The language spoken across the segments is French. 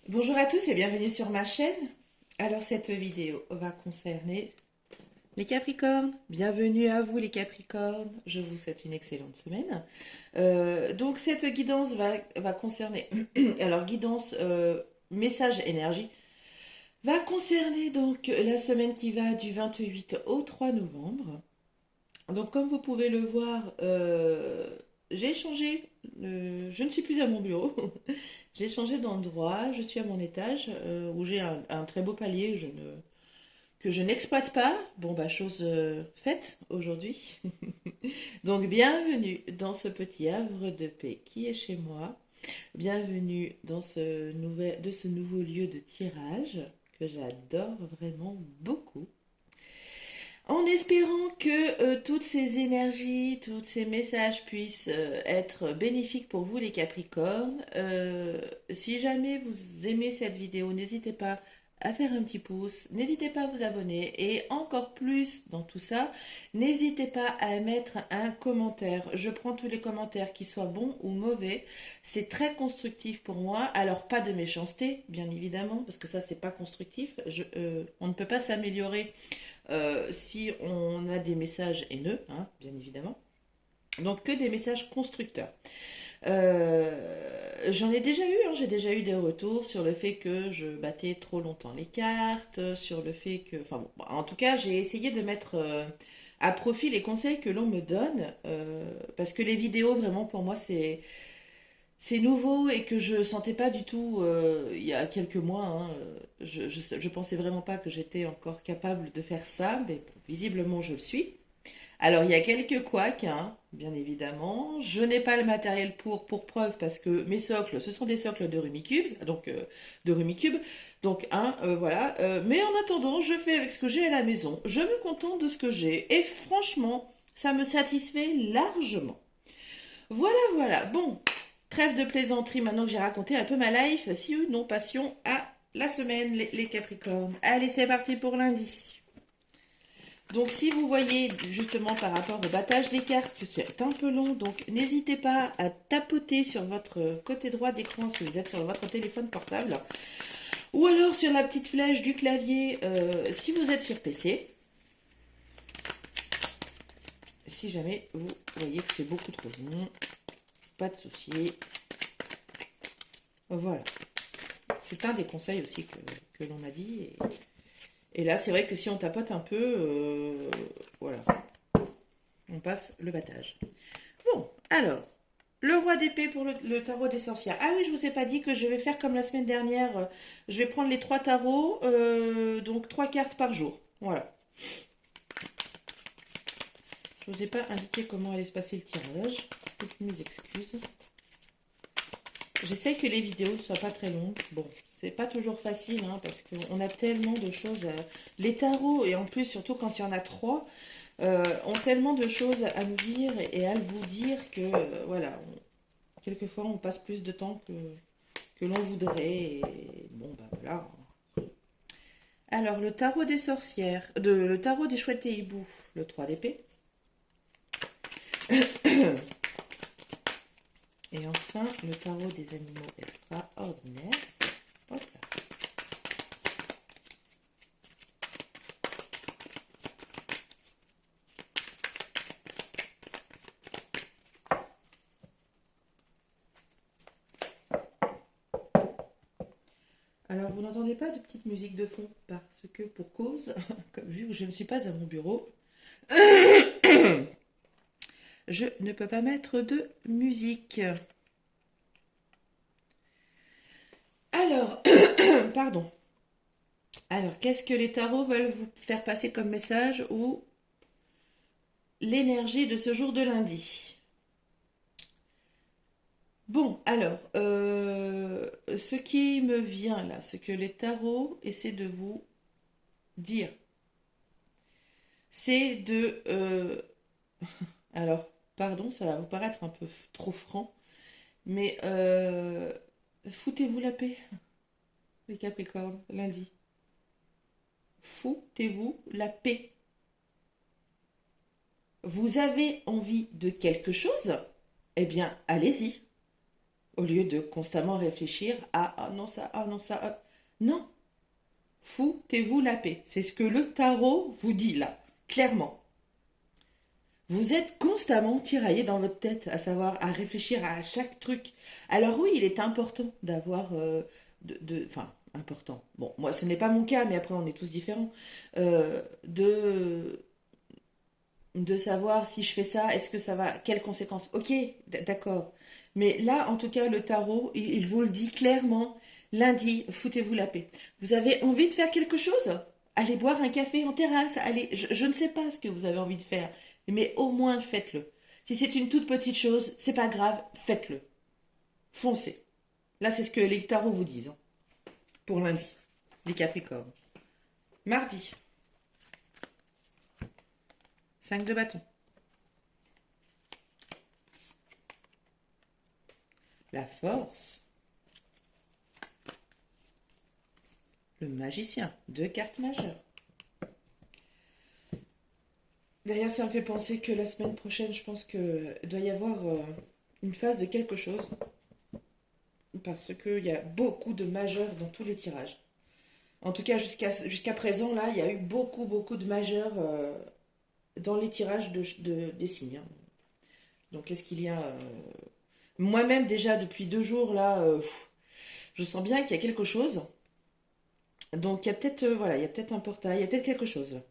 Bonjour à tous et bienvenue sur ma chaîne. Alors cette vidéo va concerner les Capricornes. Bienvenue à vous les Capricornes. Je vous souhaite une excellente semaine. Donc cette guidance va concerner, alors guidance message énergie, va concerner donc la semaine qui va du 28 au 3 novembre. Donc comme vous pouvez le voir, j'ai changé, je ne suis plus à mon bureau. J'ai changé d'endroit, je suis à mon étage où j'ai un très beau palier que je n'exploite pas. Bon, bah, chose faite aujourd'hui. Donc, bienvenue dans ce petit havre de paix qui est chez moi. Bienvenue dans ce nouveau lieu de tirage que j'adore vraiment beaucoup. En espérant que toutes ces énergies, tous ces messages puissent être bénéfiques pour vous les Capricornes. Si jamais vous aimez cette vidéo, n'hésitez pas à faire un petit pouce, n'hésitez pas à vous abonner et encore plus dans tout ça, n'hésitez pas à mettre un commentaire. Je prends tous les commentaires, qu'ils soient bons ou mauvais. C'est très constructif pour moi. Alors pas de méchanceté, bien évidemment, parce que ça c'est pas constructif. On ne peut pas s'améliorer si on a des messages haineux, hein, bien évidemment. Donc que des messages constructeurs. J'en ai déjà eu, hein, j'ai déjà eu des retours sur le fait que je battais trop longtemps les cartes, sur le fait que... Enfin bon, en tout cas, j'ai essayé de mettre à profit les conseils que l'on me donne, parce que les vidéos, vraiment, pour moi, c'est nouveau et que je sentais pas du tout il y a quelques mois. Hein, je pensais vraiment pas que j'étais encore capable de faire ça, mais bon, visiblement je le suis. Alors il y a quelques couacs, hein, bien évidemment. Je n'ai pas le matériel pour preuve parce que mes socles, ce sont des socles de Rumicube, donc de Rumicube. Donc voilà. Mais en attendant, je fais avec ce que j'ai à la maison. Je me contente de ce que j'ai et franchement, ça me satisfait largement. Voilà, voilà. Bon, trêve de plaisanterie, maintenant que j'ai raconté un peu ma life. Si ou non, passion à la semaine, les Capricornes. Allez, c'est parti pour lundi. Donc, si vous voyez justement par rapport au battage des cartes que c'est un peu long, donc n'hésitez pas à tapoter sur votre côté droit d'écran si vous êtes sur votre téléphone portable. Ou alors sur la petite flèche du clavier si vous êtes sur PC. Si jamais vous voyez que c'est beaucoup trop long, pas de souci. Voilà. C'est un des conseils aussi que l'on m'a dit. Et là, c'est vrai que si on tapote un peu, voilà, on passe le battage. Bon, alors, le roi d'épée pour le tarot des sorcières. Ah oui, je vous ai pas dit que je vais faire comme la semaine dernière. Je vais prendre les 3 tarots, donc 3 cartes par jour. Voilà. Je vous ai pas indiqué comment allait se passer le tirage. Toutes mes excuses. J'essaie que les vidéos ne soient pas très longues. Bon, c'est pas toujours facile, hein, parce qu'on a tellement de choses. Les tarots, et en plus, surtout quand il y en a 3, ont tellement de choses à nous dire et à vous dire que, voilà, quelquefois on passe plus de temps que l'on voudrait. Et bon, ben voilà. Alors, le tarot des sorcières, le tarot des chouettes et hiboux, le 3 d'épée. Et enfin, le tarot des animaux extraordinaires. Hop là. Alors, vous n'entendez pas de petite musique de fond parce que, pour cause, vu que je ne suis pas à mon bureau, je ne peux pas mettre de musique. Alors, pardon. Alors, qu'est-ce que les tarots veulent vous faire passer comme message ou l'énergie de ce jour de lundi? Bon, alors, ce qui me vient là, ce que les tarots essaient de vous dire, c'est de... alors, pardon, ça va vous paraître un peu trop franc, mais foutez-vous la paix, les Capricornes, lundi. Foutez-vous la paix. Vous avez envie de quelque chose? Eh bien, allez-y. Au lieu de constamment réfléchir à ah non ça. Non, foutez-vous la paix. C'est ce que le tarot vous dit là, clairement. Vous êtes constamment tiraillé dans votre tête, à savoir à réfléchir à chaque truc. Alors oui, il est important d'avoir, enfin, important. Bon, moi, ce n'est pas mon cas, mais après, on est tous différents. Euh, de, de savoir si je fais ça, est-ce que ça va, quelles conséquences. Ok, d'accord. Mais là, en tout cas, le tarot, il vous le dit clairement. Lundi, foutez-vous la paix. Vous avez envie de faire quelque chose? Allez boire un café en terrasse. Allez, je ne sais pas ce que vous avez envie de faire, mais au moins faites-le. Si c'est une toute petite chose, c'est pas grave, faites-le. Foncez. Là, c'est ce que les tarots vous disent, hein, pour lundi, les Capricornes. Mardi, 5 de bâton. La force. Le magicien, 2 cartes majeures. D'ailleurs, ça me fait penser que la semaine prochaine, je pense que doit y avoir une phase de quelque chose. Parce qu'il y a beaucoup de majeurs dans tous les tirages. En tout cas, jusqu'à présent, là, il y a eu beaucoup de majeurs dans les tirages des signes, hein. Donc, est-ce qu'il y a... Moi-même, déjà, depuis 2 jours, là, je sens bien qu'il y a quelque chose. Donc, il y a peut-être voilà, il y a peut-être un portail, il y a peut-être quelque chose là.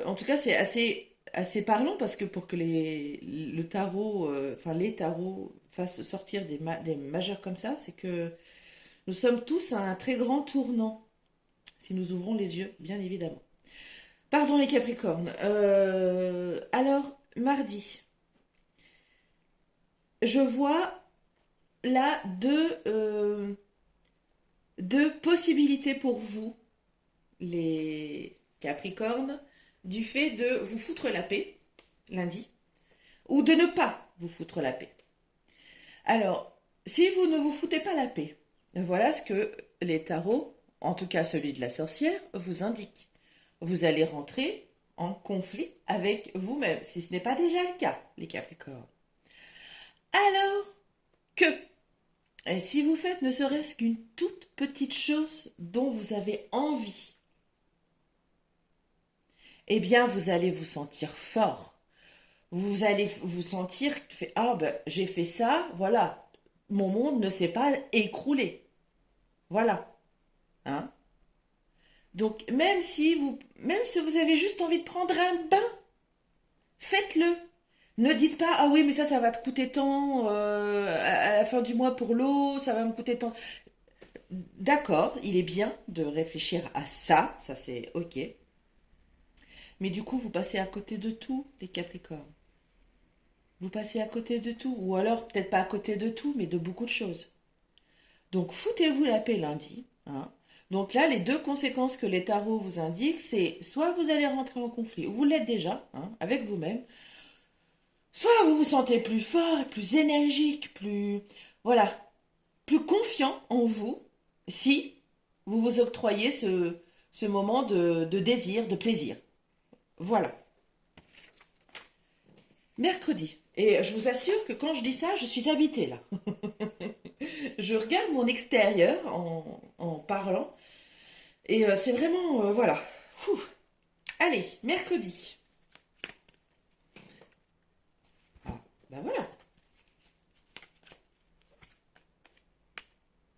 En tout cas, c'est assez parlant parce que pour que le tarot, enfin les tarots fassent sortir des majeurs comme ça, c'est que nous sommes tous à un très grand tournant, si nous ouvrons les yeux, bien évidemment. Pardon les Capricornes. Alors, mardi, je vois là deux possibilités pour vous, les Capricornes, du fait de vous foutre la paix, lundi, ou de ne pas vous foutre la paix. Alors, si vous ne vous foutez pas la paix, voilà ce que les tarots, en tout cas celui de la sorcière, vous indiquent. Vous allez rentrer en conflit avec vous-même, si ce n'est pas déjà le cas, les Capricornes. Alors que, et si vous faites ne serait-ce qu'une toute petite chose dont vous avez envie, eh bien vous allez vous sentir fort. Vous allez vous sentir, ah ben j'ai fait ça, voilà, mon monde ne s'est pas écroulé. Voilà. Hein? Donc même si vous avez juste envie de prendre un bain, faites-le. Ne dites pas, ah oui, mais ça va te coûter tant à la fin du mois pour l'eau, ça va me coûter tant. D'accord, il est bien de réfléchir à ça c'est ok. Mais du coup, vous passez à côté de tout, les Capricornes. Vous passez à côté de tout, ou alors peut-être pas à côté de tout, mais de beaucoup de choses. Donc foutez-vous la paix lundi, hein. Donc là, les deux conséquences que les tarots vous indiquent, c'est soit vous allez rentrer en conflit, ou vous l'êtes déjà, hein, avec vous-même, soit vous vous sentez plus fort, plus énergique, voilà, plus confiant en vous, si vous vous octroyez ce moment de désir, de plaisir. Voilà. Mercredi. Et je vous assure que quand je dis ça, je suis habitée là. Je regarde mon extérieur en parlant. Et c'est vraiment, voilà. Ouh. Allez, mercredi. Ah, ben voilà.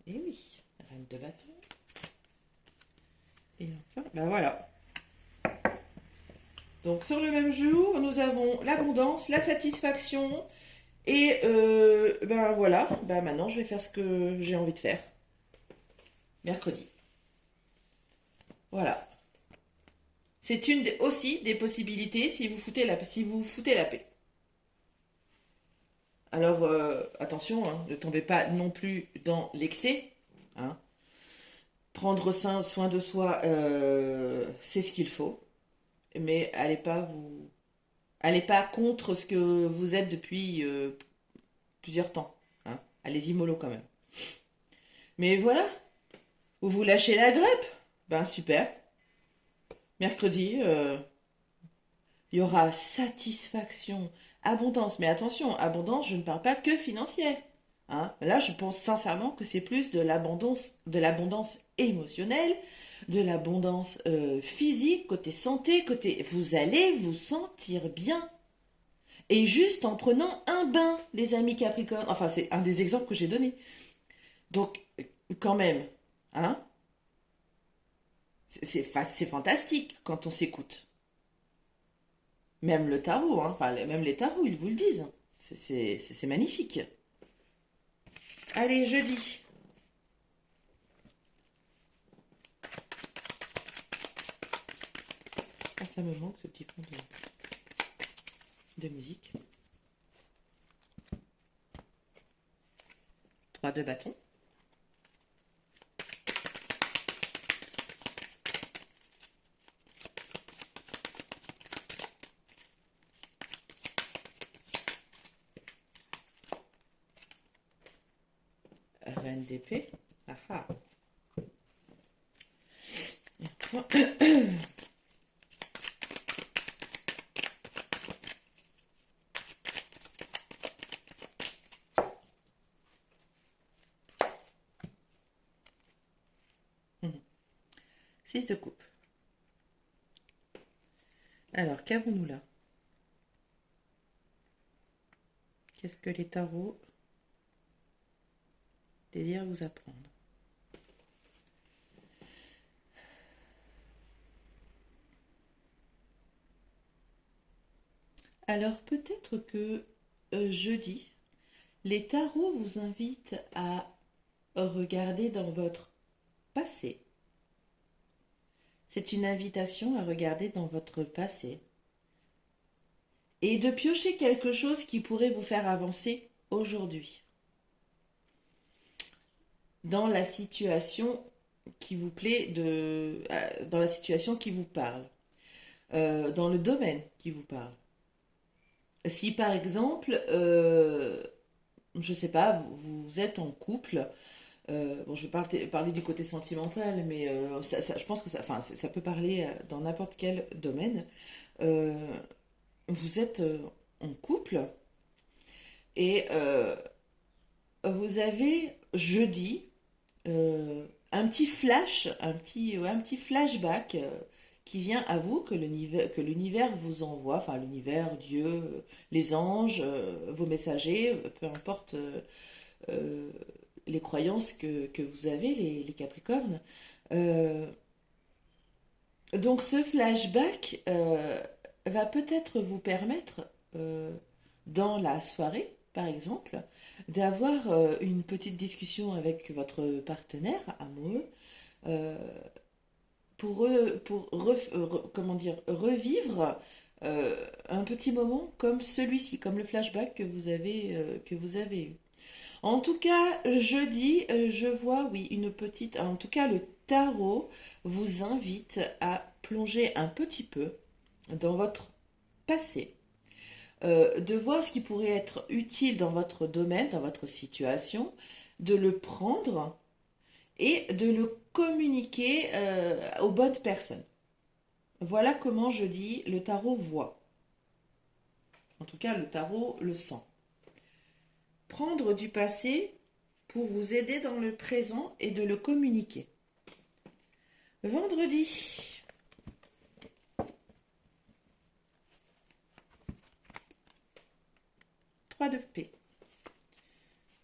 Et oui, reine de bâton. Et enfin, ben voilà. Donc sur le même jour, nous avons l'abondance, la satisfaction. Et ben voilà, ben maintenant je vais faire ce que j'ai envie de faire. Mercredi. Voilà. C'est aussi des possibilités si vous foutez la paix. Alors attention, hein, ne tombez pas non plus dans l'excès, hein. Prendre soin de soi, c'est ce qu'il faut. Mais allez pas contre ce que vous êtes depuis plusieurs temps, hein. Allez-y mollo quand même. Mais voilà, vous lâchez la grippe, ben super. Mercredi, il y aura satisfaction, abondance. Mais attention, abondance, je ne parle pas que financière. Hein. Là, je pense sincèrement que c'est plus de l'abondance émotionnelle, de l'abondance physique, côté santé, côté vous allez vous sentir bien. Et juste en prenant un bain, les amis Capricorne. Enfin, c'est un des exemples que j'ai donné. Donc, quand même, hein, c'est fantastique quand on s'écoute. Même le tarot, hein, enfin, même les tarots, ils vous le disent. C'est magnifique. Allez, jeudi. Ah, ça me manque ce petit fond de musique. 3 de bâton. Reine d'épée. Ah ah. Six de coupe. Alors, qu'avons-nous là? Qu'est-ce que les tarots désirent vous apprendre? Alors, peut-être que jeudi, les tarots vous invitent à regarder dans votre passé. C'est une invitation à regarder dans votre passé et de piocher quelque chose qui pourrait vous faire avancer aujourd'hui dans la situation qui vous plaît, dans la situation qui vous parle, dans le domaine qui vous parle. Si par exemple, je sais pas, vous êtes en couple, bon, je vais parler du côté sentimental, mais je pense que enfin, ça peut parler dans n'importe quel domaine. Euh, vous êtes en couple et vous avez jeudi un petit flash, un petit flashback qui vient à vous que l'univers vous envoie, enfin l'univers, Dieu, les anges, vos messagers, peu importe euh, les croyances que vous avez, les Capricornes. Euh, donc ce flashback va peut-être vous permettre, dans la soirée, par exemple, d'avoir une petite discussion avec votre partenaire amoureux euh, comment dire, revivre un petit moment comme celui-ci, comme le flashback que vous avez eu. En tout cas, jeudi, je vois, oui, une petite. En tout cas, le tarot vous invite à plonger un petit peu dans votre passé, de voir ce qui pourrait être utile dans votre domaine, dans votre situation, de le prendre et de le communiquer aux bonnes personnes. Voilà comment je dis le tarot voit. En tout cas, le tarot le sent. Prendre du passé pour vous aider dans le présent et de le communiquer. Vendredi. Trois d'épée.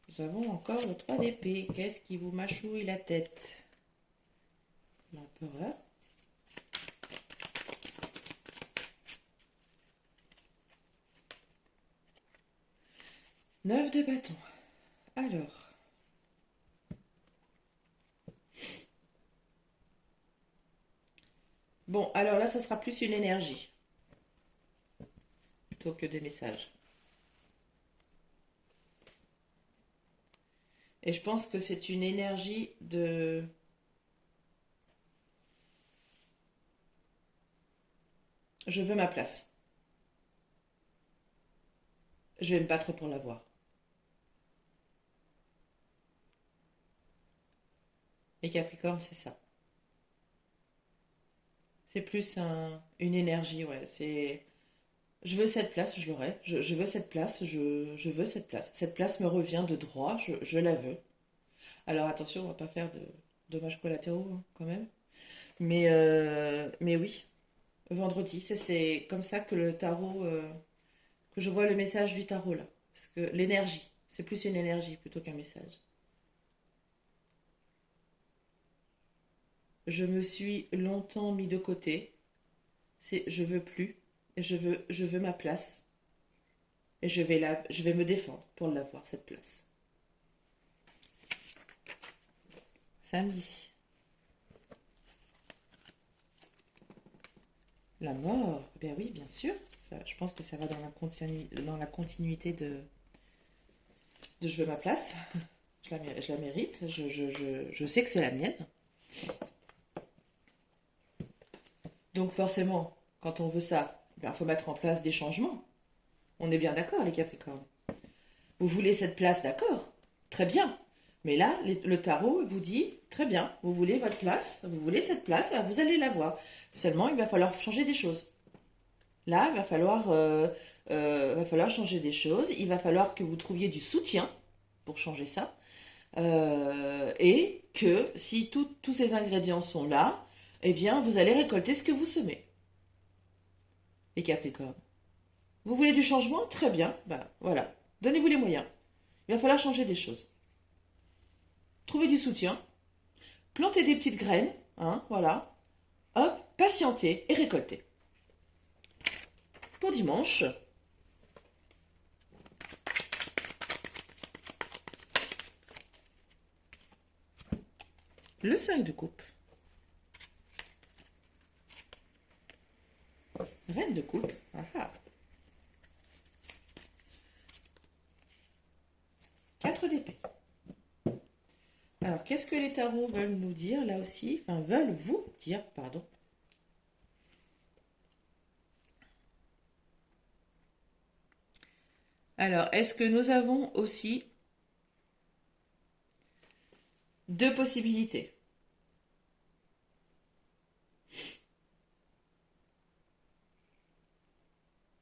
Nous avons encore le 3 d'épée. Qu'est-ce qui vous mâchouille la tête? L'empereur. Neuf de bâton. Alors. Bon, alors là, ça sera plus une énergie. Plutôt que des messages. Et je pense que c'est une énergie de... Je veux ma place. Je vais me battre pour l'avoir. Les Capricornes, c'est ça. C'est plus une énergie, ouais. Je veux cette place, je l'aurai. Je veux cette place, je veux cette place. Cette place me revient de droit, je la veux. Alors attention, on va pas faire de dommages collatéraux hein, quand même. Mais oui, vendredi, c'est comme ça que le tarot, que je vois le message du tarot là. Parce que l'énergie, c'est plus une énergie plutôt qu'un message. Je me suis longtemps mis de côté. C'est je veux plus. Et je veux ma place. Et je vais me défendre pour l'avoir, cette place. Samedi. La mort. Ben oui, bien sûr. Ça, je pense que ça va dans la continuité de je veux ma place. Je la mérite. Je sais que c'est la mienne. Donc forcément, quand on veut ça, il faut mettre en place des changements. On est bien d'accord, les Capricornes. Vous voulez cette place, d'accord? Très bien. Mais là, le tarot vous dit, très bien, vous voulez votre place, vous voulez cette place, vous allez l'avoir. Seulement, il va falloir changer des choses. Là, va falloir changer des choses. Il va falloir que vous trouviez du soutien pour changer ça. Et que si tous ces ingrédients sont là, eh bien, vous allez récolter ce que vous semez. Les Capricornes. Vous voulez du changement? Très bien. Ben, voilà. Donnez-vous les moyens. Il va falloir changer des choses. Trouvez du soutien. Plantez des petites graines. Hein, voilà. Hop, patientez et récoltez. Pour dimanche, le 5 de coupe. Reine de coupe. Ah ah. 4 d'épée. Alors, qu'est-ce que les tarots veulent nous dire là aussi? Enfin, veulent vous dire, pardon. Alors, est-ce que nous avons aussi deux possibilités?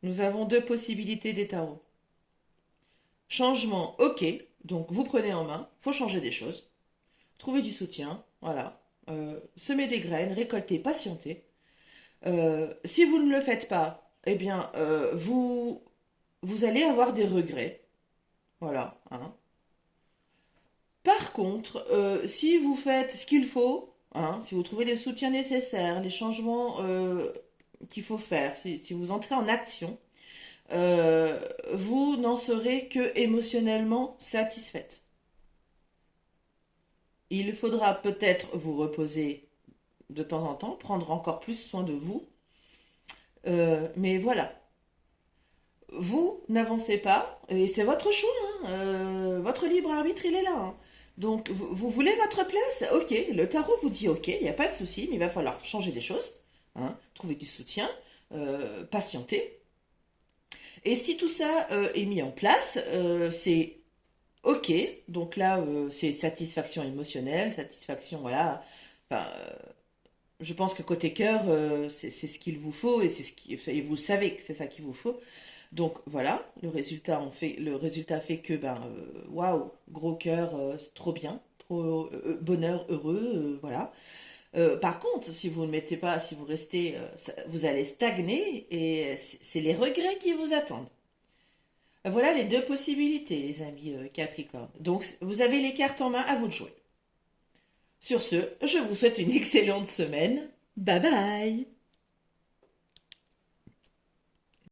Nous avons deux possibilités des tarots. Changement, ok. Donc, vous prenez en main. Faut changer des choses. Trouver du soutien. Voilà. Semer des graines, récolter, patienter. Si vous ne le faites pas, eh bien, vous allez avoir des regrets. Voilà. Hein. Par contre, si vous faites ce qu'il faut, hein, si vous trouvez les soutiens nécessaires, les changements qu'il faut faire, si vous entrez en action, vous n'en serez que émotionnellement satisfaite. Il faudra peut-être vous reposer de temps en temps, prendre encore plus soin de vous. Mais voilà. Vous n'avancez pas, et c'est votre choix, hein, votre libre arbitre, il est là. Hein. Donc, vous voulez votre place? Ok, le tarot vous dit ok, il n'y a pas de souci, mais il va falloir changer des choses, hein, trouver du soutien, patienter. Et si tout ça est mis en place, c'est ok, donc là, c'est satisfaction émotionnelle, satisfaction, voilà. Enfin, je pense que côté cœur, c'est ce qu'il vous faut et vous savez que c'est ça qu'il vous faut. Donc voilà, le résultat fait que ben waouh, gros cœur, trop bien, trop bonheur, heureux, voilà. Par contre, si vous ne mettez pas, si vous restez, vous allez stagner et c'est les regrets qui vous attendent. Voilà les deux possibilités, les amis Capricorne. Donc vous avez les cartes en main, à vous de jouer. Sur ce, je vous souhaite une excellente semaine. Bye bye!